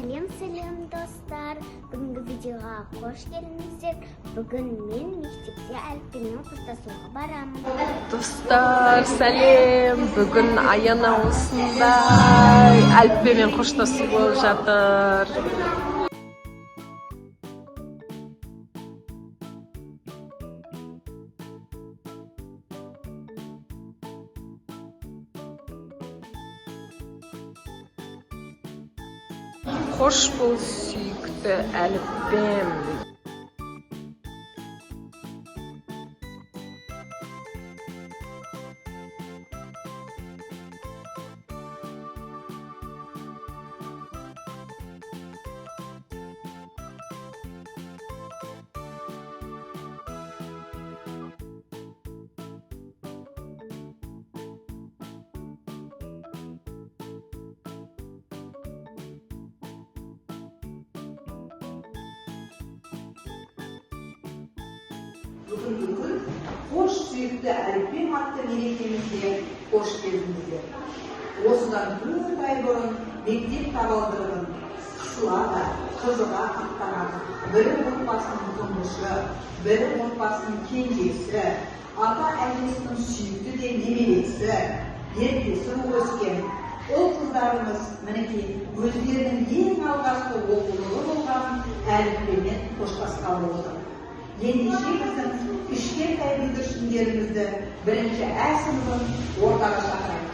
Сәлем достар, бүгінгі видеоға қош келдіңіздер. Бүгін мен мектепте әліппемен қоштасуға барамын. Достар, сәлем. Бүгін Аяна осындай әліппемен қоштасу болып жатыр. Қош бол сүйікті әліппем. Бүгін қош сүйікті әліппем атты мерекемізге қош келдіңіздер. Осыдан 4 ай бұрын мектеп табалдырығын қысыла қызыға аттаған бірі отбасының тұңғышы, бірі отбасының кенжесі, ата әжесінің сүйікті де немересі, ертесін өскен ол қыздарымыз мінекей өздерінің ең алғашқы оқулығы болған әліппемен қоштасқалы отыр. Ендеше біздің кішкентай бүлдіршіндерімізді бірінші А сыныбын ортаға шақырайық.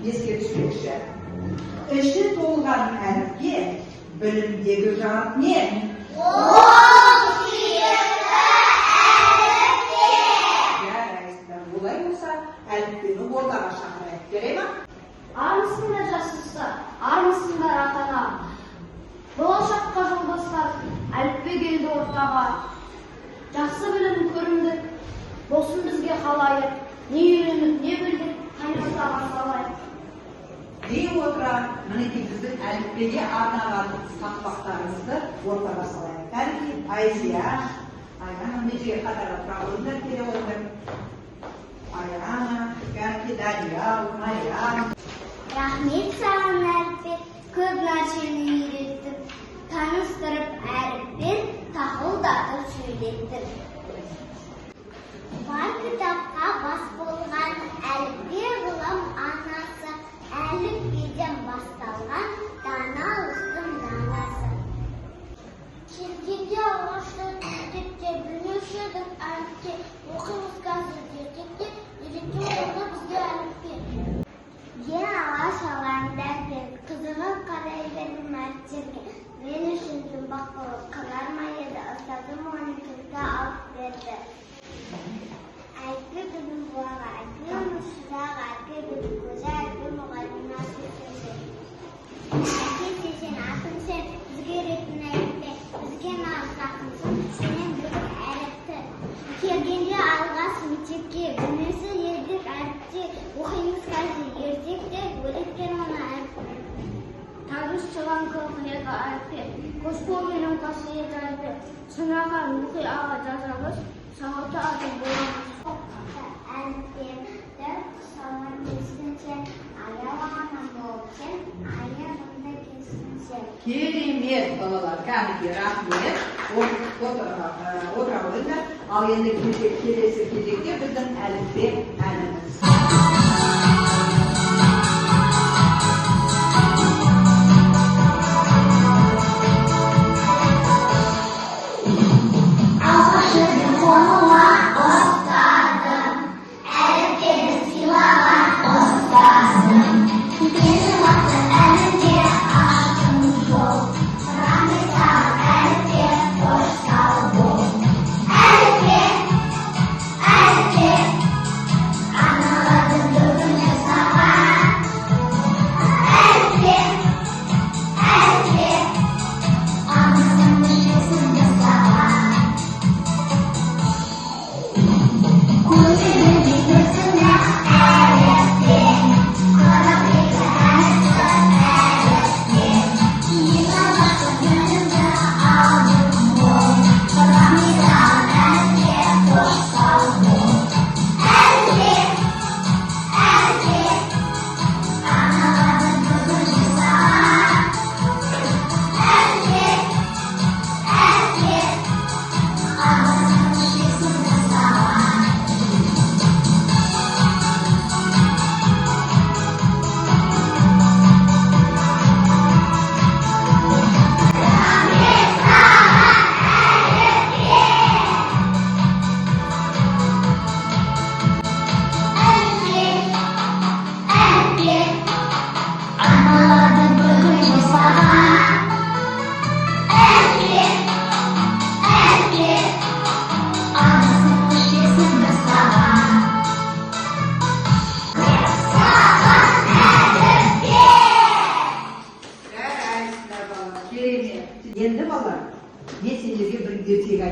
Еске түспекші. Іші толған әліппе білімдегі жарық не? Ол сүйікті әліппе! Жарайсыздар, олай болса әліппені ортаға шақырайық, керек ма? Армысыңдар жасөспірімдер, армысыңдар ата-ана. Болашаққа жолдастар, әліппе келді ортаға. Жақсы білім көріндік, болсын бізге қалайық. Не үйреніп, не білдік, қайнатаға салайық. Дей отыра, мінекей біздің әліппеге арнаған тақпақтарымызды ортаға салайық. Кәнекей Айзия, Аяна, межеге қатарға тұра қойыңдар, келе қойыңдар. Аяна, кәнекей Дария, Мария. Рахмет саған әліппе, көп нәрсені үйреттің. Таныстырып әріппен тақылдатып сөйлеттің. Бар кітапқа бас болған әліппе ғылым анасы, әліппеден басталған даналықтың данасы. Келгенде алғашқы мектепте білмеуші едік әліппе, оқимыз қазір ертекте, үйреткен болды бізге әліппе. Ең алғаш алған дәрмен, қызығып қарай бердім әріптерге. Мен үшін жұмбақ болып қалар ма еді, ұстазым оны кілті алып берді. Әліппе бүгін бұлаға, әліппе ұмытшыдағы, әліппе бүгін көзі, әліппе мұғалімнің асыл. Әліппе сен ақын сен, бізге үйреттің әліппе, бізге нағыз ақынсың, сенен бүгін әліппе. Келгенде алғаш мектепке, білмеуші едік әліппе, оқимыз қазір ертекте, үйреткен оны әліппе. Танысшыған көңілегі әліппе, қош болғаның қасиет әліппе, сынаған мұқи аға жазамыз, сағаты атын боламыз. Әліппемді салған кесінше, аялаған болып сен, аялымды кесінше. Керемет балалар, кәнекей рахмет. Отыра қойыңдар. Ал енді келесі кезекте біздің әліппе әніміз.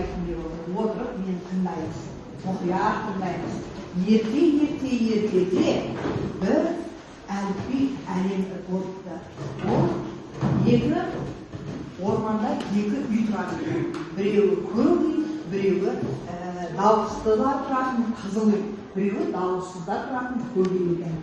айтқым келіп отыр. Отырып мен тыңдаймыз, мұқият тыңдаймыз. Ертеде бір әліпби әлемді болыпты. Ол екі орманда екі үй тұрады. Біреуі көк үй, біреуі дауыстыда тұратын қызыл үй, біреуі дауыссызда тұратын көк үй екен.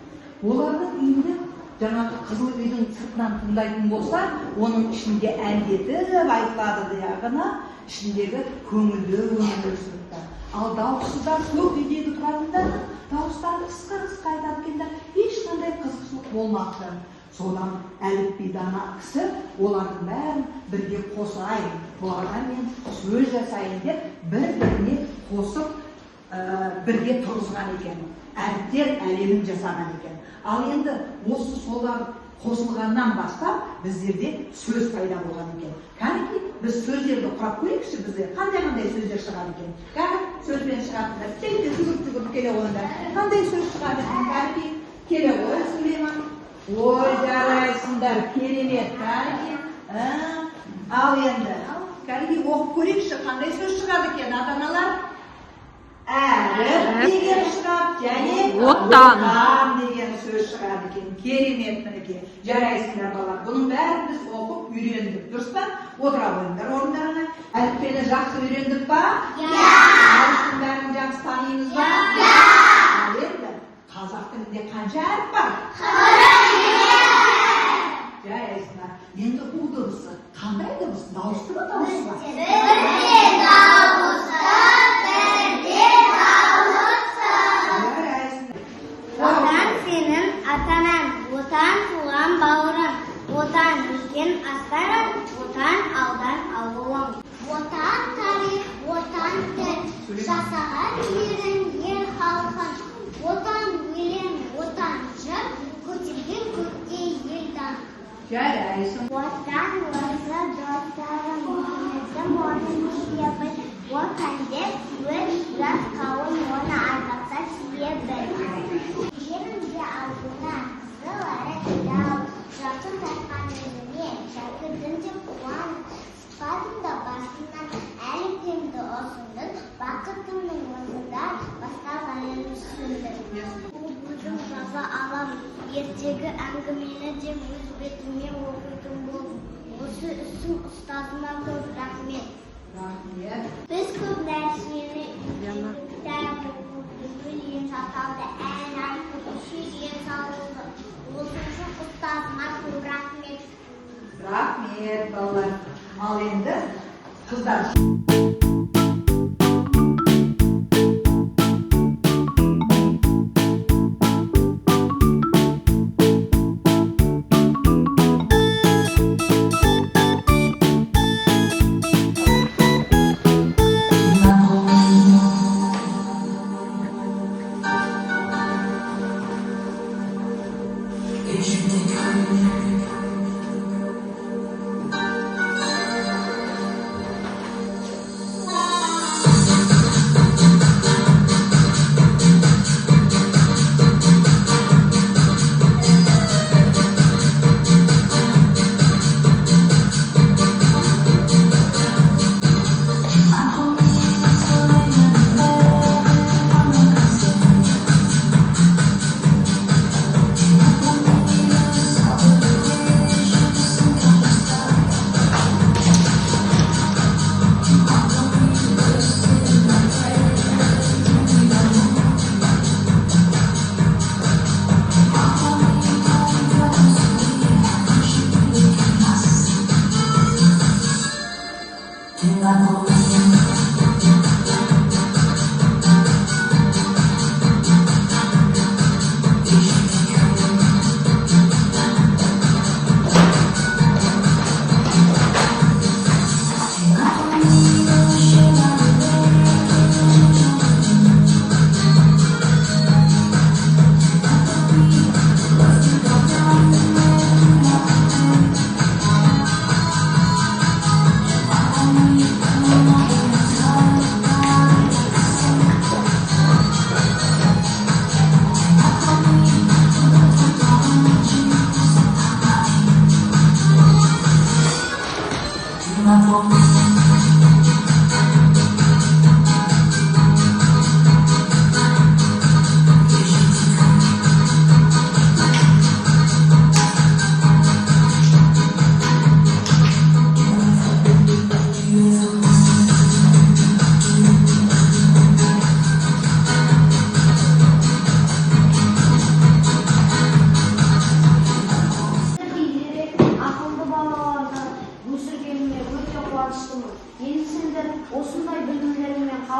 Олардың үйінде жаңағы қызыл үйдің сыртынан тыңдайтын болса, оның ішінде әндетіп айтылады диағына, ішіндегі көңілді сүріпті. Ал дауыссыздар көк үйдегі тұратындар дауыстарды қысқа айтады екенде, ешқандай қызықшылық болмапты. Содан әліпби дана кісі олардың бәрін бірге қосайын, бұлардан мен сөз жасайын деп бір-біріне қосып бірге тұрғызған екен. Әріптер әлемін жасаған екен. Ал енді осы солар қосылғаннан бастап біздерде сөз пайда болған екен. Кәнекей біз сөздерді құрап көрейікші, бізде қандай сөздер шығады екен. Кәнекей сөзбен шығатындар, жүгіріп келе қойыңдар. Қандай сөз шығады екен? Кәнекей келе ғой, Сүлейман. Ой, жарайсыңдар, керемет, кәнекей. Ал енді, кәнекей оқып көрейікші, қандай сөз шығады екен, ата-аналар? Әріп деген шығады, және отан деген сөз шығады екен. Керемет мінекей. Жарайсыңдар балалар. Бұның бәрін біз оқып үйрендік. Дұрыс па? Отыра қойыңдар орындарына. Әліппені жақсы үйрендік па? Әліптің бәрін жақсы танимыз ба? Ал енді қазақ тілінде қанша әріп бар? Жарайсыңдар. Енді у дыбысы қандай дыбыс? Дауысты ба, дауысты ба? Отан senin atanan, отан туған бауырың, отан білген астарың, отан алдан ауылың. Отан тарих, отан тіл, жасаған ерін, ер халқын. Отан өлең, отан жыр, көтерген көкке елдан. Жарайсың. Отан осы достарым, өзім оны епіл. Отан деп өз жас қауым оны ардақта себебіл. Жерімде алдына қызылары дау, жақын тартқан өзіме, шәкірдім деп қуанып, сыпатымда басымнан әліппемді ұсындың, бақытымның осында басталғанын түсіндім. Өзім жаза алам, ертегі әңгімені де өз бетіме оқитын болдым. Осы ісім ұстазыма көп рахмет. Біз көп нәрсені үйрендік, саталды, ән айтып, шешен салды. Осы үшін ұстазыма көп рахмет. Рахмет, балалар. Ал енді қыздар.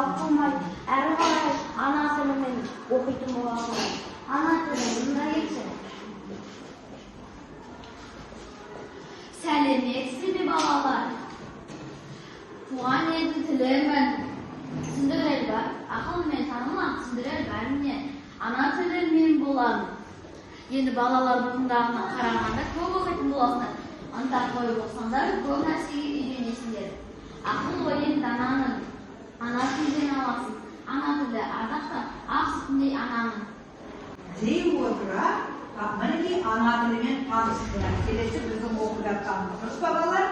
талқылмай, әрі қарай ана тілімен оқитын боламын. Ана тілі мында кетсе. Сәлеметсіз бе балалар? Туған елдің тілімен түсіндірер бар. Ақылмен танымақ түсіндірер бар. Міне, ана тілі мен боламын. Енді балалар бұндағына қарағанда көп оқитын боласыңдар. Антақ қойып оқсаңдар, көп нәрсеге үйренесіңдер. Ақыл ойын дананың, ана тілден аласың. Ана тілі ардақта, ақ сүтіндей ананың. Дей отыра, мінеки ана тілімен таныстырар. Келесі біздің оқып жатқанымыз. Дұрыс па балалар?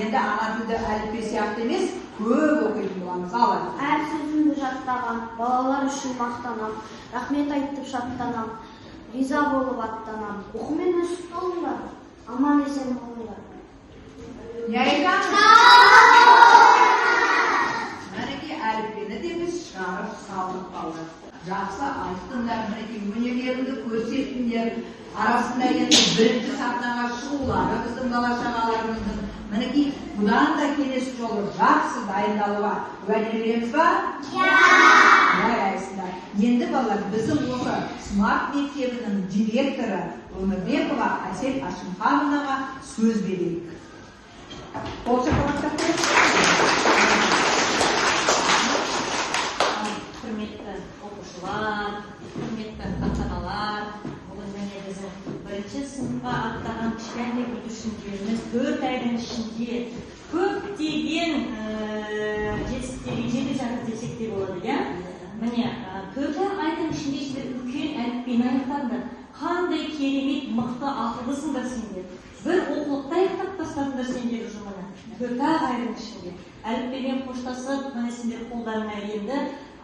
Енді ана тілді әліппе сияқты емес, көп оқитын боламыз. Алайық. Әр сөзімді жаттаған, балалар үшін мақтанам, рахмет айтып шаттанам, риза болып аттанам. Оқумен өсіп қалыңдар, аман есен болыңдар. Не айтамыз? Мінеки әліппені де біз шығарып салдық балалар. Жақсы айттыңдар, мінеки өнерлеріңді көрсеттіңдер. Арасында енді бірінші сахнаға шығулары біздің бала-шағаларымыздың. Мінеки бұдан да келесі жолы жақсы дайындалуға уәде береміз ба? Жарайсыздар. Енді балалар, біздің осы смарт мектебінің директоры Өмірбекова Әсел Ашымхановнаға сөз берейік. Қол шапалақтап Құрметті оқушылар, құрметті ата-аналар, бүгін міне біздің бірінші сыныпқа аттаған кішкентай бүлдіршіндеріміз 4 айдың ішінде көптеген жетістіктерге жете жатыр десек те болады, иә? Міне 4 айдың ішінде сіздер үлкен әліппені аяқтадыңдар. Қандай керемет, мықты, ақылдысыңдар сендер. Бір оқулықты аяқтап тастадыңдар сендер уже міне 4 айдың ішінде. Әліппемен қоштасып, міне сендер қолдарына енді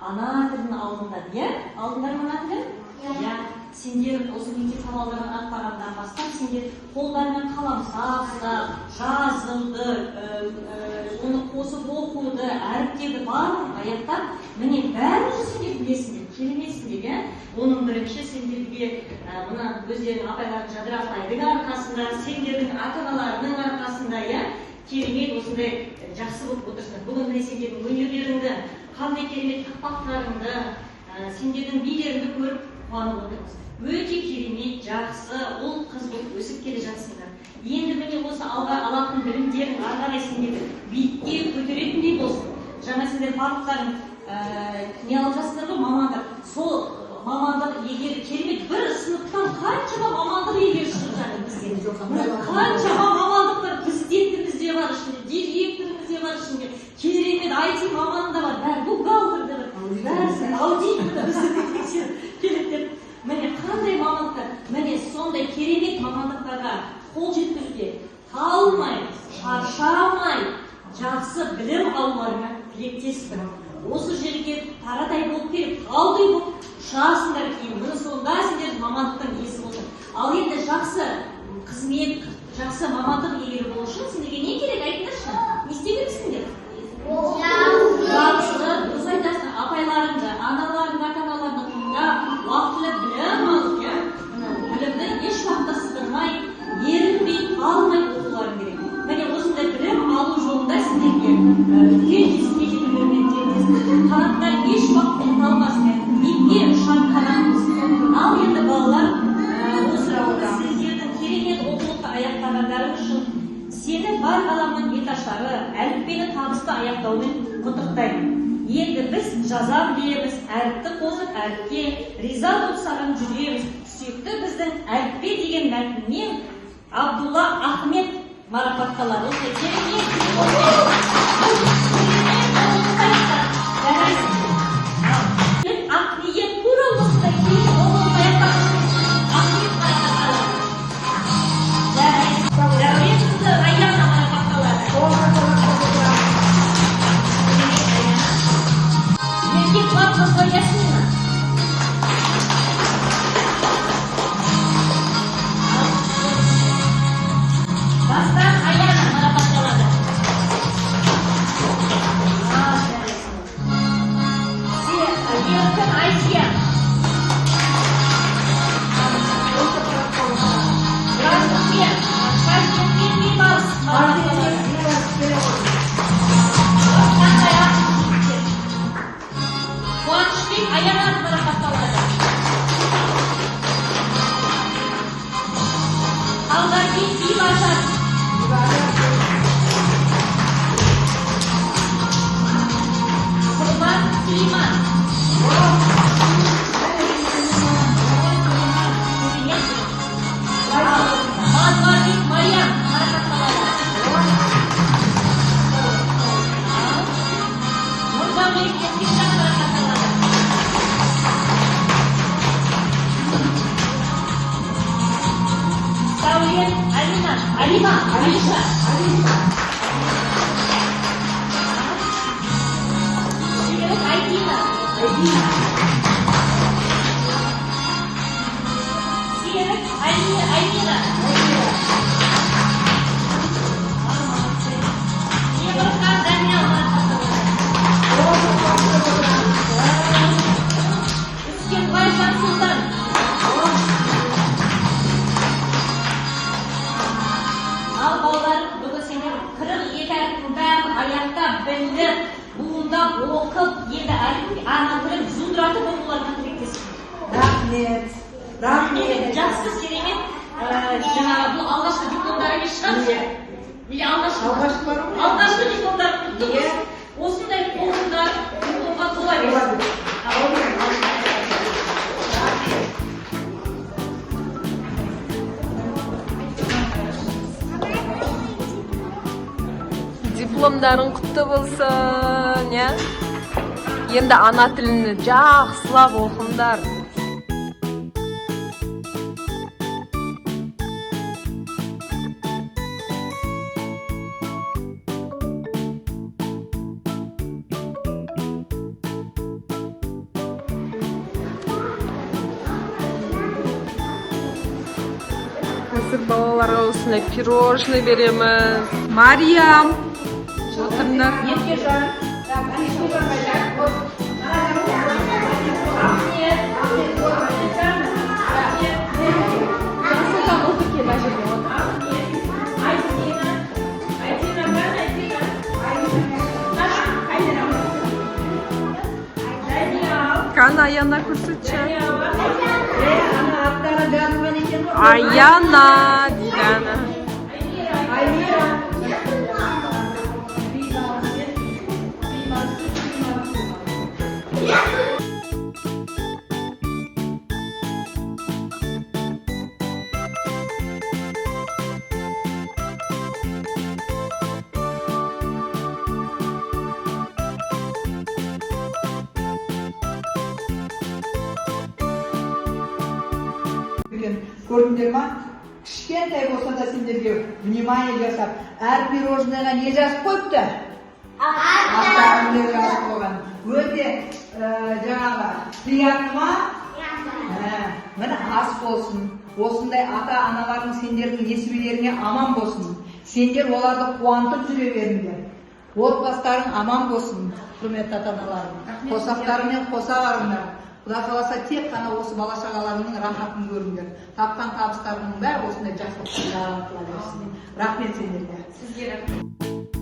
ана тілін алдыңдар, иә? Алдыңдар ма ана тілін? Иә. Сендер осы мектеп табалдырығын аттағаннан бастап, сендер қолдарымен қаламсап, жазуды, оны қосып оқуды, әріптерді барлығын аяқтап, міне бәрін сендер білесіңдер, кереметсіңдер, иә? Оның бірінші сендерге мына өздерінің апайларын жадыратайдың арқасында, сендердің ата-аналарының арқасында, иә? Керемет осындай жақсы болып отырсыңдар. Бүгін міне сендердің өнерлеріңді, қандай керемет тақпақтарыңды, сендердің билеріңді көріп қуанып отырмыз. Өте керемет, жақсы, ұл қыз болып өсіп келе жатсыңдар. Енді міне осы алға алатын білімдерің ары қарай сендерді биікке көтеретіндей болсын. Жаңа сендер барлықтарың не алып жатсыңдар ғой, мамандық. Сол мамандық егер керемет бір сыныптан қаншама мамандық егер шығып жатыр бізге. Қаншама мамандықтар президентіміз де бар ішінде, директорымыз де бар ішінде, керемет IT маманы да бар, бәрі бухгалтер да бар, бәрі аудитор да бізді тексеріп келеді деп. Міне қандай мамандықтар, міне сондай керемет мамандықтарға қол жеткізуге талмай, шаршамай, жақсы білім алуларына тілектеспін. Осы жерге тарадай болып келіп, талдай болып шығасыңдар кейін. Бұны сонда сендер мамандықтың иесі болсын. Ал енді жақсы қызмет, жақсы мамандық иелері болу үшін сендерге не керек айтыңдаршы? Не істеу керексіңдер? Жақсы, дұрыс айтасың, апайларыңды, аналарыңды, ата-аналарыңды тыңдап, уақытылы білім алып, білімді еш уақытта сыдырмай, ерінбей, талмай оқуларың керек. Міне осындай білім алу жолында сендерге үлкен жетістікке жетулермен тілектеспін. Қанаттар еш уақытта талмасын, биікке ұшан қанатымыз. Ал енді балалар, осы сіздердің керемет оқулықты аяқтағандарың үшін сені бар ғаламның беташтары әліппені табысты аяқтаумен құттықтаймын. Енді біз жаза білеміз, әріпті қосып әріпке риза болып саған жүреміз. Сүйікті біздің әліппе деген мәтіннен Абдулла Ахмет марапатталады. Ақниет тура осындай кейін оқулықты аяқтаған Ахмет марапатталады. Дәурен Аяна марапатталады. Еркек Батқызға Ясмина. Бастан Аяна марапатталады. Алима, Алиша. Серік, Айдина. Серік, Айдина. Егорхан, Даниял. Үскенбай, Жансұлтан. Ал балалар, бүгін сендер 42 әріптің бәрін аяқтап, біліп, буындап, оқып, енді ана тілін жудыратып оқуларына тілектесін. Рахмет. Жақсы, керемет. Жаңағы бұл алғашқы дипломдар емес шығар? Алғашқы бар ма? Алғашқы дипломдар құттықтаймыз. Осындай қолдар дипломға тола берсін. Дипломдарың құтты болсын, я? Енді ана тіліні жақсылап оқыңдар. Қазір балаларға осындай пирожный береміз. Мариям, отырыңдар. Кана, Аяна көрсетші. Аяна дейді ана. Көрдіңдер ма? Кішкентай болса да сендерге внимание жасап, әр пирожныйға не жазып қойыпты? Аттарын деп жазып қойған. Өте жаңағы приятны ма? Міне ас болсын. Осындай ата-аналардың сендердің несібелеріңе аман болсын. Сендер оларды қуантып жүре беріңдер. Отбасыларың аман болсын, құрметті ата-аналарың. Қосақтарымен қоса барыңдар. Құда қаласа тек қана осы бала-шағаларының рахатын көріңдер. Тапқан табыстарының бәрі осындай жақсылықпен жаратыла берсін. Рахмет сендерге. Сізге рахмет.